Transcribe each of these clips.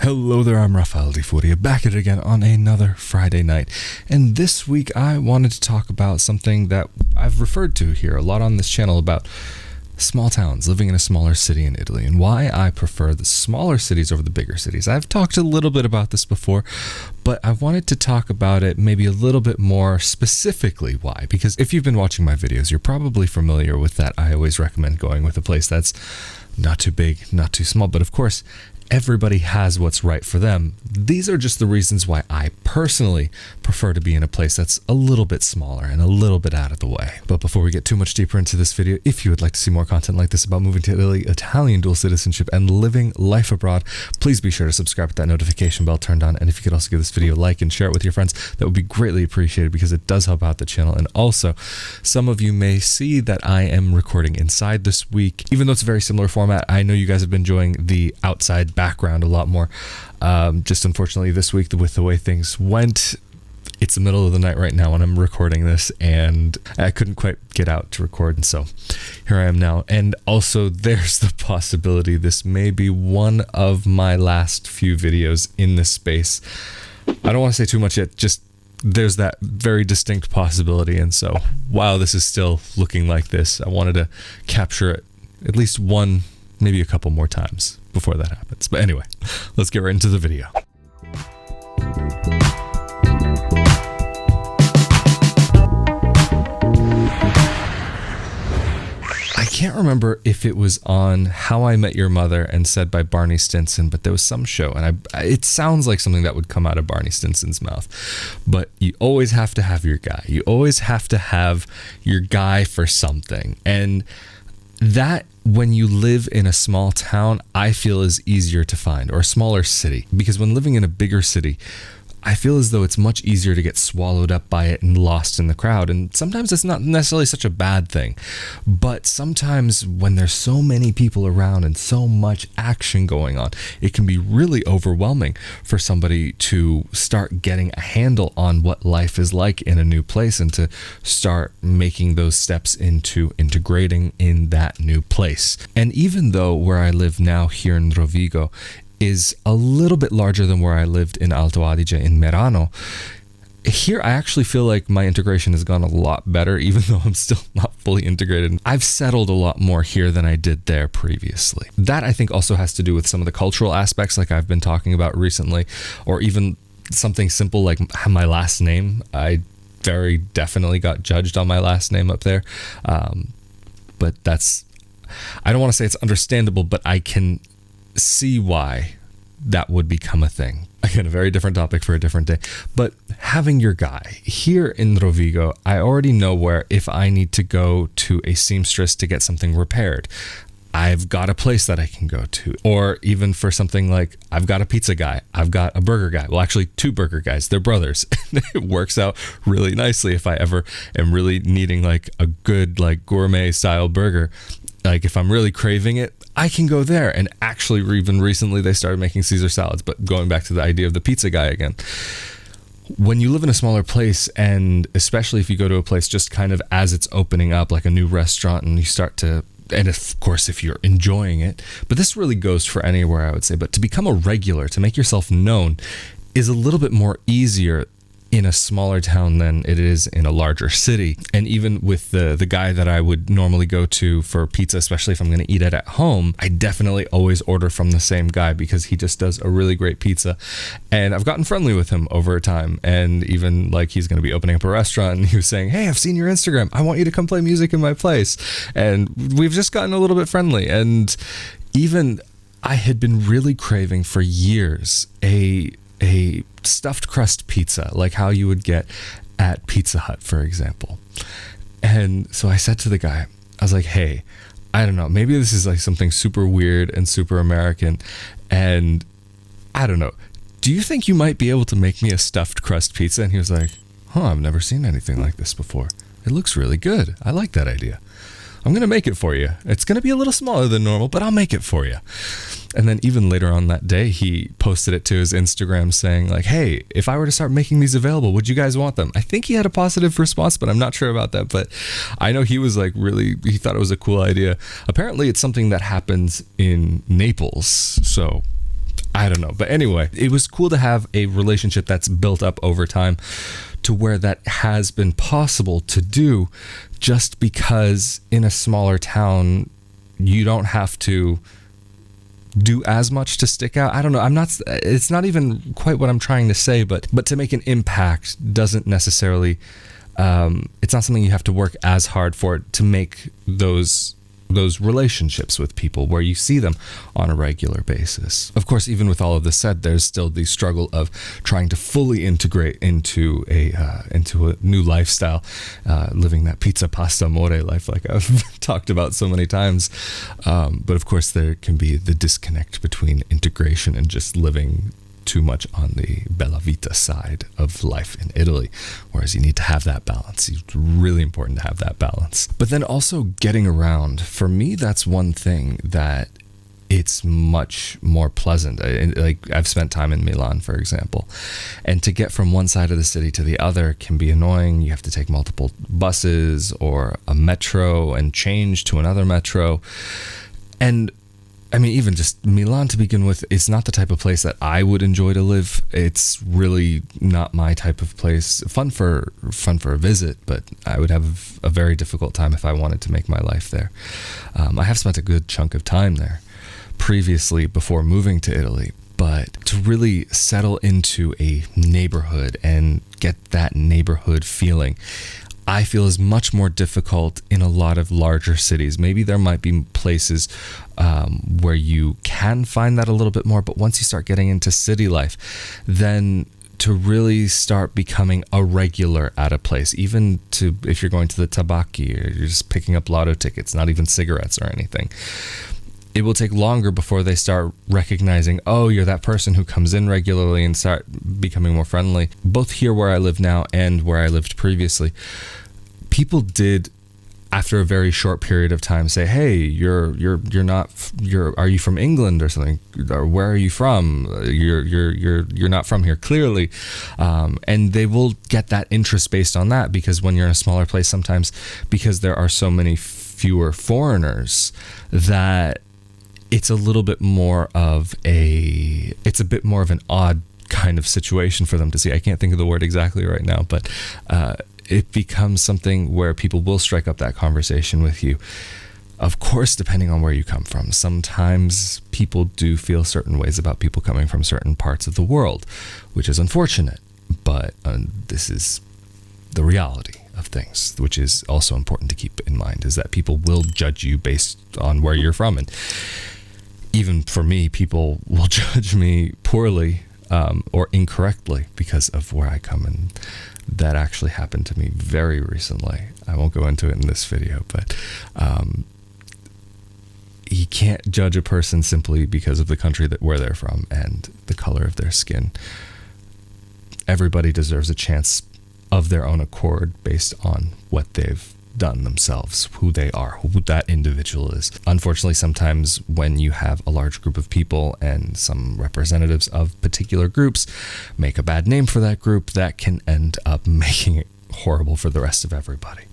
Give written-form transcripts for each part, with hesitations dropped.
Hello there, I'm Rafael di Furia, back at it again on another Friday night. And this week I wanted to talk about something that I've referred to here a lot on this channel about small towns, living in a smaller city in Italy, and why I prefer the smaller cities over the bigger cities. I've talked a little bit about this before, but I wanted to talk about it maybe a little bit more specifically. Why? Because if you've been watching my videos, you're probably familiar with that. I always recommend going with a place that's not too big, not too small, but of course, everybody has what's right for them. These are just the reasons why I personally prefer to be in a place that's a little bit smaller and a little bit out of the way. But before we get too much deeper into this video, if you would like to see more content like this about moving to Italy, Italian dual citizenship, and living life abroad, please be sure to subscribe with that notification bell turned on. And if you could also give this video a like and share it with your friends, that would be greatly appreciated because it does help out the channel. And also, some of you may see that I am recording inside this week. Even though it's a very similar format, I know you guys have been enjoying the outside background a lot more. Just unfortunately this week, with the way things went, it's the middle of the night right now when I'm recording this, and I couldn't quite get out to record, and so here I am now. And also, there's the possibility this may be one of my last few videos in this space. I don't want to say too much yet, just there's that very distinct possibility. And so while this is still looking like this, I wanted to capture it at least one, maybe a couple more times before that happens. But anyway, let's get right into the video. I can't remember if it was on How I Met Your Mother and Said by Barney Stinson, but there was some show, and it sounds like something that would come out of Barney Stinson's mouth. But you always have to have your guy. You always have to have your guy for something. And that, when you live in a small town, I feel is easier to find, or a smaller city, because when living in a bigger city, I feel as though it's much easier to get swallowed up by it and lost in the crowd. And sometimes it's not necessarily such a bad thing, but sometimes when there's so many people around and so much action going on, it can be really overwhelming for somebody to start getting a handle on what life is like in a new place and to start making those steps into integrating in that new place. And even though where I live now here in Rovigo is a little bit larger than where I lived in Alto Adige in Merano, here I actually feel like my integration has gone a lot better, even though I'm still not fully integrated. I've settled a lot more here than I did there previously. That I think also has to do with some of the cultural aspects like I've been talking about recently, or even something simple like my last name. I very definitely got judged on my last name up there. But that's, I don't want to say it's understandable, but I can see why that would become a thing. Again, a very different topic for a different day. But having your guy here in Rovigo, I already know where if I need to go to a seamstress to get something repaired, I've got a place that I can go to. Or even for something like, I've got a pizza guy, I've got a burger guy. Well, actually, two burger guys, they're brothers. It works out really nicely if I ever am really needing like a good like gourmet style burger. Like if I'm really craving it, I can go there. And actually, even recently, they started making Caesar salads. But going back to the idea of the pizza guy again, when you live in a smaller place, and especially if you go to a place just kind of as it's opening up, like a new restaurant, and you start to, and of course, if you're enjoying it, but this really goes for anywhere, I would say, but to become a regular, to make yourself known, is a little bit more easier in a smaller town than it is in a larger city. And even with the guy that I would normally go to for pizza, especially if I'm going to eat it at home, I definitely always order from the same guy because he just does a really great pizza. And I've gotten friendly with him over time. And even like he's going to be opening up a restaurant and he was saying, "Hey, I've seen your Instagram. I want you to come play music in my place." And we've just gotten a little bit friendly. And even I had been really craving for years a stuffed crust pizza, like how you would get at Pizza Hut, for example. And so I said to the guy, I was like, "Hey, I don't know, maybe this is like something super weird and super American, and I don't know, do you think you might be able to make me a stuffed crust pizza?" And he was like, "I've never seen anything like this before. It looks really good. I like that idea. I'm going to make it for you. It's going to be a little smaller than normal, but I'll make it for you." And then even later on that day, he posted it to his Instagram saying like, "Hey, if I were to start making these available, would you guys want them?" I think he had a positive response, but I'm not sure about that. But I know he was like really, he thought it was a cool idea. Apparently it's something that happens in Naples. So I don't know. But anyway, it was cool to have a relationship that's built up over time to where that has been possible to do, just because in a smaller town, you don't have to do as much to stick out. I don't know. It's not even quite what I'm trying to say, but to make an impact doesn't necessarily, it's not something you have to work as hard for to make those relationships with people where you see them on a regular basis. Of course, even with all of this said, there's still the struggle of trying to fully integrate into a new lifestyle, living that pizza pasta amore life like I've talked about so many times. But of course, there can be the disconnect between integration and just living too much on the bella vita side of life in Italy, whereas you need to have that balance. It's really important to have that balance. But then also getting around, for me, that's one thing that it's much more pleasant. Like, I've spent time in Milan, for example, and to get from one side of the city to the other can be annoying. You have to take multiple buses or a metro and change to another metro. And I mean, even just Milan to begin with, it's not the type of place that I would enjoy to live. It's really not my type of place. Fun for a visit, but I would have a very difficult time if I wanted to make my life there. I have spent a good chunk of time there previously before moving to Italy, but to really settle into a neighborhood and get that neighborhood feeling, I feel is much more difficult in a lot of larger cities. Maybe there might be places where you can find that a little bit more, but once you start getting into city life, then to really start becoming a regular at a place, even to if you're going to the tabacchi or you're just picking up lotto tickets, not even cigarettes or anything, it will take longer before they start recognizing, oh, you're that person who comes in regularly, and start becoming more friendly. Both here where I live now and where I lived previously, people did, after a very short period of time, say, hey, are you from England or something? Or where are you from? You're not from here, clearly. And they will get that interest based on that, because when you're in a smaller place, sometimes because there are so many fewer foreigners, that it's a little bit more of it's a bit more of an odd kind of situation for them to see. I can't think of the word exactly right now, but it becomes something where people will strike up that conversation with you. Of course, depending on where you come from. Sometimes people do feel certain ways about people coming from certain parts of the world, which is unfortunate, but this is the reality of things, which is also important to keep in mind, is that people will judge you based on where you're from. And even for me, people will judge me poorly or incorrectly because of where I come. And that actually happened to me very recently. I won't go into it in this video, but you can't judge a person simply because of the country where they're from and the color of their skin. Everybody deserves a chance of their own accord based on what they've done themselves, who they are, who that individual is. Unfortunately, sometimes when you have a large group of people and some representatives of particular groups make a bad name for that group, that can end up making it horrible for the rest of everybody.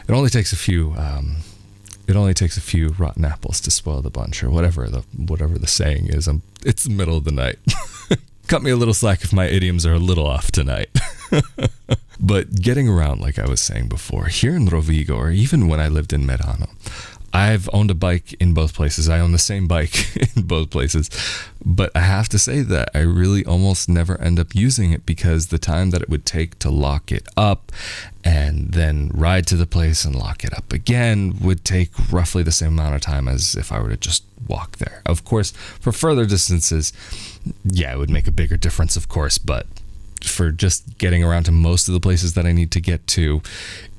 It only takes a few rotten apples to spoil the bunch, or whatever the saying is. It's the middle of the night. Cut me a little slack if my idioms are a little off tonight. But getting around, like I was saying before, here in Rovigo, or even when I lived in Merano, I've owned a bike in both places. I own the same bike in both places. But I have to say that I really almost never end up using it, because the time that it would take to lock it up and then ride to the place and lock it up again would take roughly the same amount of time as if I were to just walk there. Of course, for further distances, yeah, it would make a bigger difference, of course, but for just getting around to most of the places that I need to get to,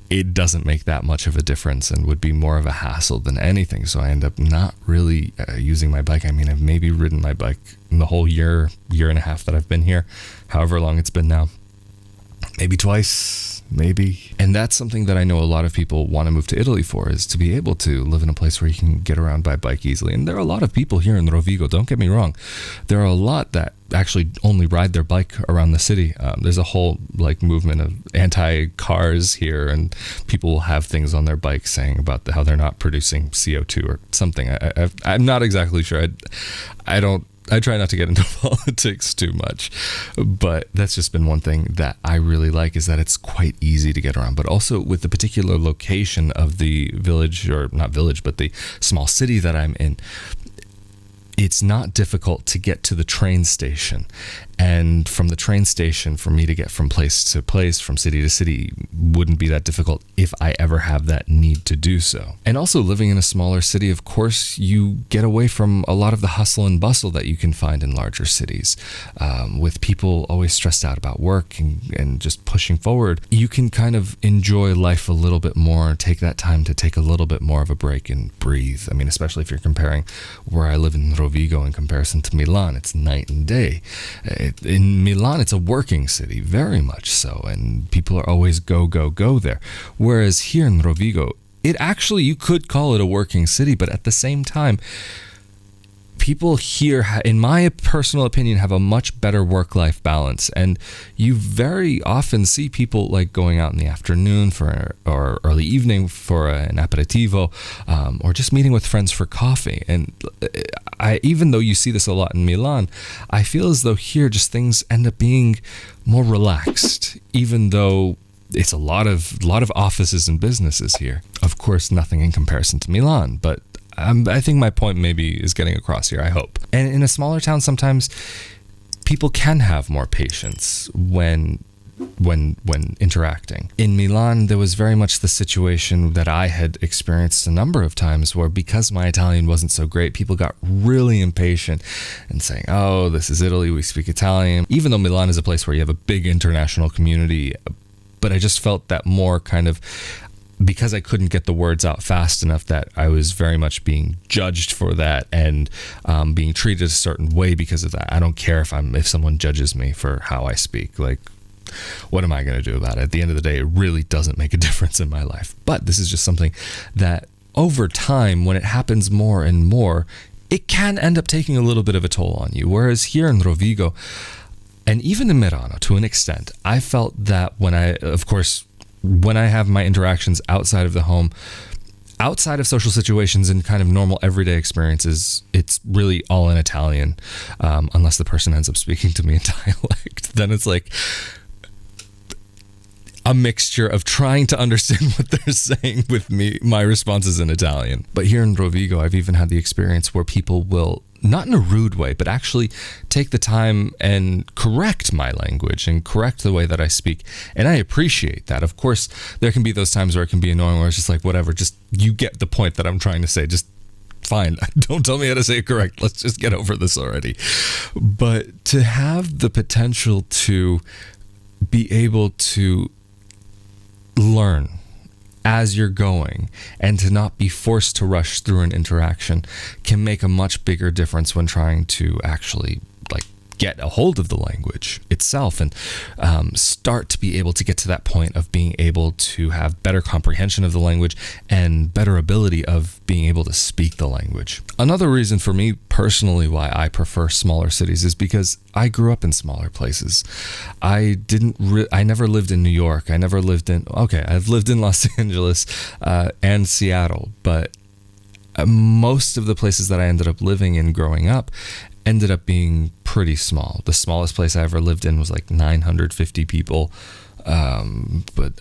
it doesn't make that much of a difference and would be more of a hassle than anything. So I end up not really using my bike. I mean, I've maybe ridden my bike in the whole year and a half that I've been here, however long it's been now. Maybe twice, maybe. And that's something that I know a lot of people want to move to Italy for, is to be able to live in a place where you can get around by bike easily. And there are a lot of people here in Rovigo, don't get me wrong. There are a lot that actually only ride their bike around the city. There's a whole movement of anti-cars here, and people will have things on their bikes saying about how they're not producing CO2 or something. I'm not exactly sure. I don't I try not to get into politics too much, but that's just been one thing that I really like, is that it's quite easy to get around. But also with the particular location of the village, or not village, but the small city that I'm in, it's not difficult to get to the train station. And from the train station, for me to get from place to place, from city to city, wouldn't be that difficult if I ever have that need to do so. And also living in a smaller city, of course, you get away from a lot of the hustle and bustle that you can find in larger cities. With people always stressed out about work and just pushing forward, you can kind of enjoy life a little bit more, take that time to take a little bit more of a break and breathe. I mean, especially if you're comparing where I live in Rovigo in comparison to Milan, it's night and day. In Milan, it's a working city, very much so, and people are always go, go, go there. Whereas here in Rovigo, it actually, you could call it a working city, but at the same time, people here, in my personal opinion, have a much better work-life balance. And you very often see people like going out in the afternoon or early evening for an aperitivo, or just meeting with friends for coffee. And even though you see this a lot in Milan, I feel as though here just things end up being more relaxed, even though it's a lot of offices and businesses here. Of course, nothing in comparison to Milan, but I think my point maybe is getting across here, I hope. And in a smaller town, sometimes people can have more patience when interacting. In Milan, there was very much the situation that I had experienced a number of times, where because my Italian wasn't so great, people got really impatient and saying, oh, this is Italy, we speak Italian. Even though Milan is a place where you have a big international community, but I just felt that more kind of, because I couldn't get the words out fast enough, that I was very much being judged for that, and being treated a certain way because of that. I don't care if someone judges me for how I speak. Like, what am I going to do about it? At the end of the day, it really doesn't make a difference in my life. But this is just something that over time, when it happens more and more, it can end up taking a little bit of a toll on you. Whereas here in Rovigo, and even in Merano to an extent, I felt that when I have my interactions outside of the home, outside of social situations and kind of normal everyday experiences, it's really all in Italian, unless the person ends up speaking to me in dialect. Then it's like a mixture of trying to understand what they're saying with me, my responses in Italian. But here in Rovigo, I've even had the experience where people will, not in a rude way, but actually take the time and correct my language and correct the way that I speak. And I appreciate that. Of course, there can be those times where it can be annoying, where it's just like, whatever, just you get the point that I'm trying to say. Just fine. Don't tell me how to say it correct. Let's just get over this already. But to have the potential to be able to learn as you're going, and to not be forced to rush through an interaction, can make a much bigger difference when trying to actually get a hold of the language itself, and start to be able to get to that point of being able to have better comprehension of the language and better ability of being able to speak the language. Another reason for me personally why I prefer smaller cities is because I grew up in smaller places. I never lived in New York. I've lived in Los Angeles and Seattle, but most of the places that I ended up living in growing up ended up being pretty small. The smallest place I ever lived in was like 950 people. But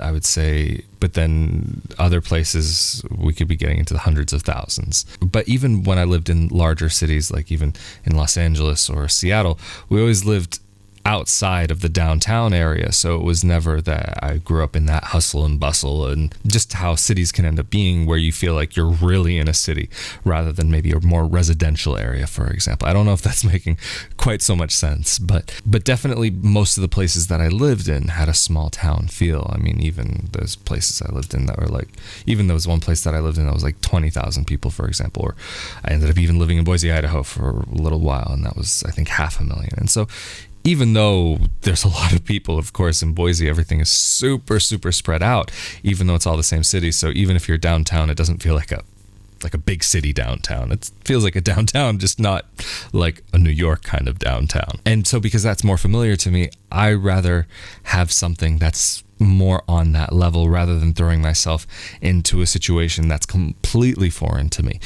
then other places we could be getting into the hundreds of thousands. But even when I lived in larger cities, like even in Los Angeles or Seattle, we always lived outside of the downtown area, so it was never that I grew up in that hustle and bustle, and just how cities can end up being, where you feel like you're really in a city rather than maybe a more residential area, for example. I don't know if that's making quite so much sense, but definitely most of the places that I lived in had a small town feel. I mean, even those places I lived in that were like, even there was one place that I lived in that was like 20,000 people, for example, or I ended up even living in Boise, Idaho for a little while, and that was, I think, 500,000. And so even though there's a lot of people, of course, in Boise, everything is super, super spread out, even though it's all the same city. So even if you're downtown, it doesn't feel like a big city downtown. It feels like a downtown, just not like a New York kind of downtown. And so because that's more familiar to me, I rather have something that's more on that level rather than throwing myself into a situation that's completely foreign to me.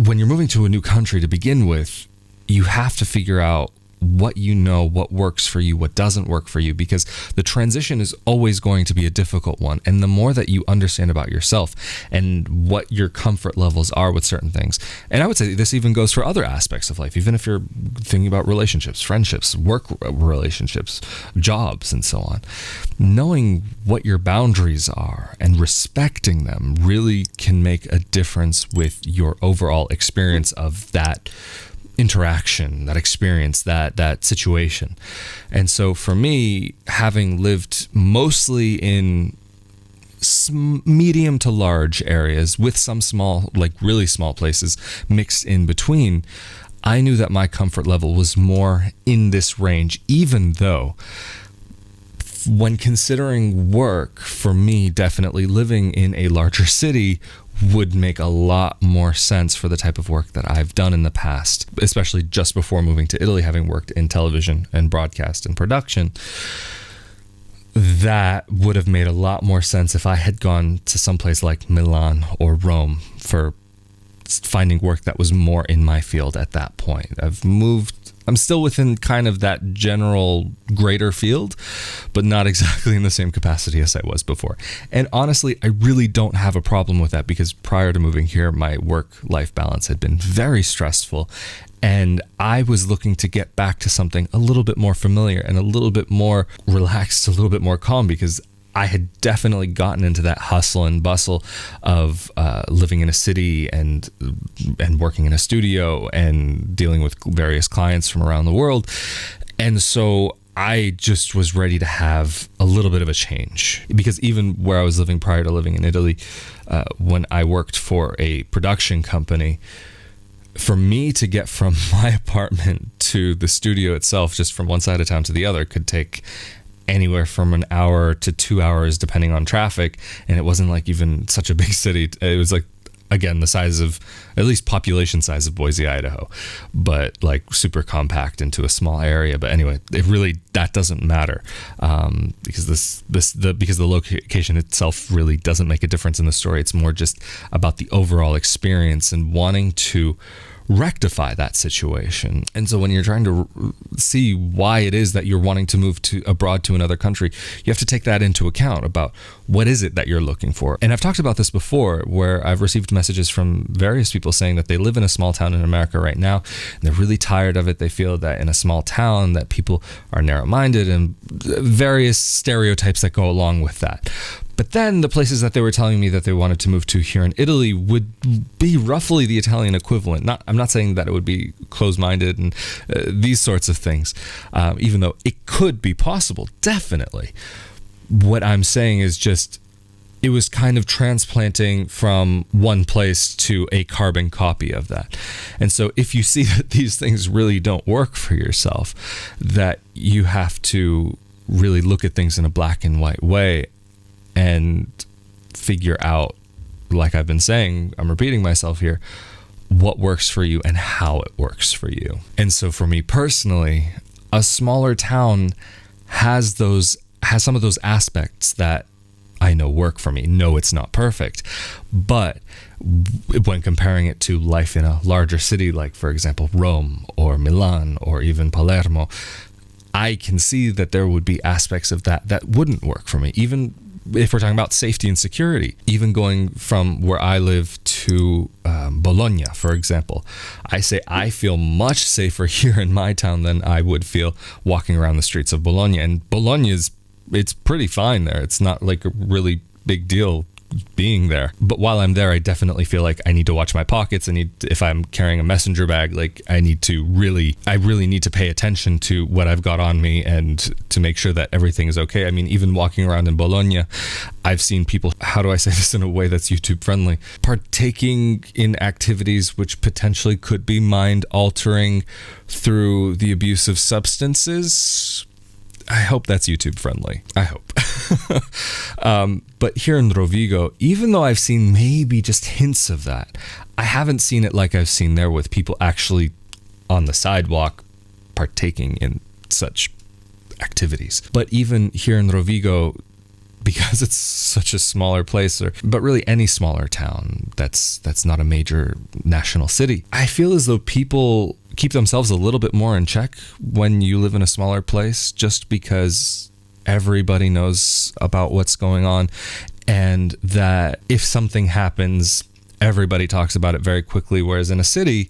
When you're moving to a new country to begin with, you have to figure out what you know, what works for you, what doesn't work for you, because the transition is always going to be a difficult one. And the more that you understand about yourself and what your comfort levels are with certain things, and I would say this even goes for other aspects of life, even if you're thinking about relationships, friendships, work relationships, jobs, and so on, knowing what your boundaries are and respecting them really can make a difference with your overall experience of that interaction, that experience, that situation. And so for me, having lived mostly in medium to large areas with some small, like really small places mixed in between, I knew that my comfort level was more in this range, even though when considering work, for me, definitely living in a larger city would make a lot more sense for the type of work that I've done in the past, especially just before moving to Italy, having worked in television and broadcast and production. That would have made a lot more sense if I had gone to someplace like Milan or Rome for finding work that was more in my field at that point. I'm still within kind of that general greater field, but not exactly in the same capacity as I was before. And honestly, I really don't have a problem with that, because prior to moving here, my work-life balance had been very stressful, and I was looking to get back to something a little bit more familiar and a little bit more relaxed, a little bit more calm, because I had definitely gotten into that hustle and bustle of living in a city and working in a studio and dealing with various clients from around the world. And so I just was ready to have a little bit of a change, because even where I was living prior to living in Italy, when I worked for a production company, for me to get from my apartment to the studio itself, just from one side of town to the other, could take anywhere from an hour to 2 hours, depending on traffic. And it wasn't like even such a big city. It was like, again, the size of, at least population size of Boise, Idaho, but like super compact into a small area. But anyway, that doesn't matter, because because the location itself really doesn't make a difference in the story. It's more just about the overall experience and wanting to rectify that situation. And so when you're trying to see why it is that you're wanting to move abroad to another country, you have to take that into account about what is it that you're looking for. And I've talked about this before, where I've received messages from various people saying that they live in a small town in America right now, and they're really tired of it. They feel that in a small town that people are narrow-minded, and various stereotypes that go along with that. But then the places that they were telling me that they wanted to move to here in Italy would be roughly the Italian equivalent. I'm not saying that it would be closed-minded and these sorts of things, even though it could be possible, definitely. What I'm saying is just, it was kind of transplanting from one place to a carbon copy of that. And so if you see that these things really don't work for yourself, that you have to really look at things in a black and white way and figure out, like I've been saying, I'm repeating myself here, what works for you and how it works for you. And so for me personally, a smaller town has some of those aspects that I know work for me. No, it's not perfect, but when comparing it to life in a larger city, like for example, Rome or Milan or even Palermo, I can see that there would be aspects of that wouldn't work for me. Even if we're talking about safety and security, even going from where I live to Bologna, for example, I say I feel much safer here in my town than I would feel walking around the streets of Bologna. And Bologna it's pretty fine there. It's not like a really big deal being there. But while I'm there, I definitely feel like I need to watch my pockets. If I'm carrying a messenger bag, like I really need to pay attention to what I've got on me and to make sure that everything is okay. I mean, even walking around in Bologna, I've seen people, how do I say this in a way that's YouTube friendly, partaking in activities which potentially could be mind altering through the abuse of substances. I hope that's YouTube friendly. I hope. But here in Rovigo, even though I've seen maybe just hints of that, I haven't seen it like I've seen there with people actually on the sidewalk partaking in such activities. But even here in Rovigo, because it's such a smaller place, but really any smaller town that's not a major national city, I feel as though people keep themselves a little bit more in check when you live in a smaller place, just because everybody knows about what's going on, and that if something happens, everybody talks about it very quickly, whereas in a city,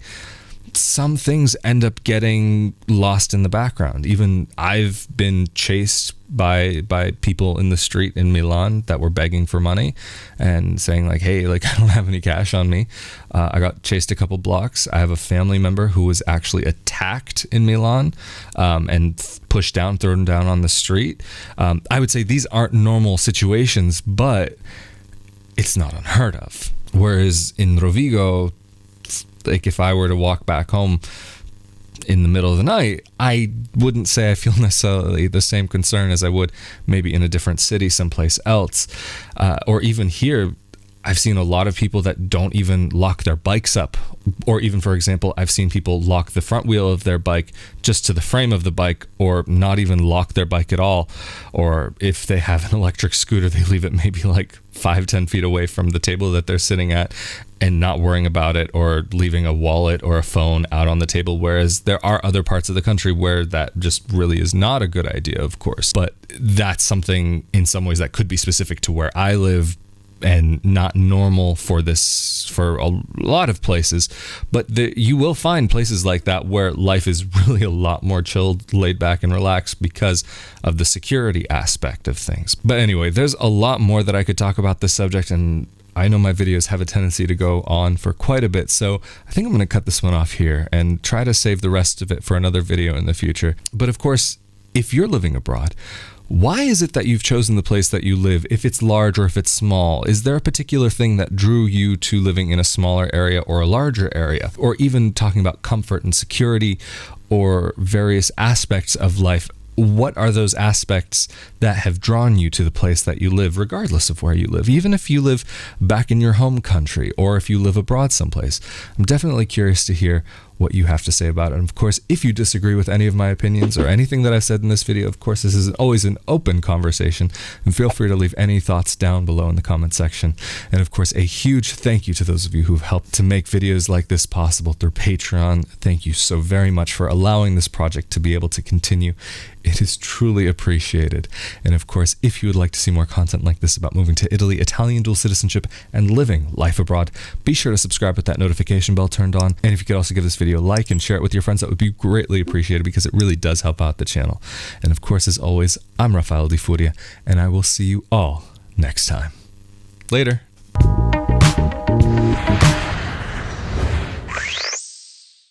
some things end up getting lost in the background. Even I've been chased by people in the street in Milan that were begging for money and saying like, hey, like, I don't have any cash on me. I got chased a couple blocks. I have a family member who was actually attacked in Milan and pushed down, thrown down on the street. I would say these aren't normal situations, but it's not unheard of. Whereas in Rovigo, like, if I were to walk back home in the middle of the night, I wouldn't say I feel necessarily the same concern as I would maybe in a different city someplace else. Or even here, I've seen a lot of people that don't even lock their bikes up. Or even, for example, I've seen people lock the front wheel of their bike just to the frame of the bike, or not even lock their bike at all. Or if they have an electric scooter, they leave it maybe like 5-10 feet away from the table that they're sitting at and not worrying about it, or leaving a wallet or a phone out on the table. Whereas there are other parts of the country where that just really is not a good idea, of course. But that's something in some ways that could be specific to where I live, and not normal for a lot of places. But you will find places like that where life is really a lot more chilled, laid back, and relaxed because of the security aspect of things. But anyway, there's a lot more that I could talk about this subject, and I know my videos have a tendency to go on for quite a bit, so I think I'm going to cut this one off here and try to save the rest of it for another video in the future. But of course, if you're living abroad, why is it that you've chosen the place that you live, if it's large or if it's small? Is there a particular thing that drew you to living in a smaller area or a larger area? Or even talking about comfort and security or various aspects of life. What are those aspects that have drawn you to the place that you live, regardless of where you live? Even if you live back in your home country or if you live abroad someplace. I'm definitely curious to hear what you have to say about it. And of course, if you disagree with any of my opinions or anything that I said in this video, of course, this is always an open conversation, and feel free to leave any thoughts down below in the comment section. And of course, a huge thank you to those of you who've helped to make videos like this possible through Patreon. Thank you so very much for allowing this project to be able to continue. It is truly appreciated. And of course, if you would like to see more content like this about moving to Italy, Italian dual citizenship, and living life abroad, be sure to subscribe with that notification bell turned on. And if you could also give this video a like and share it with your friends, that would be greatly appreciated, because it really does help out the channel. And of course, as always, I'm Rafael Di Furia, and I will see you all next time. Later.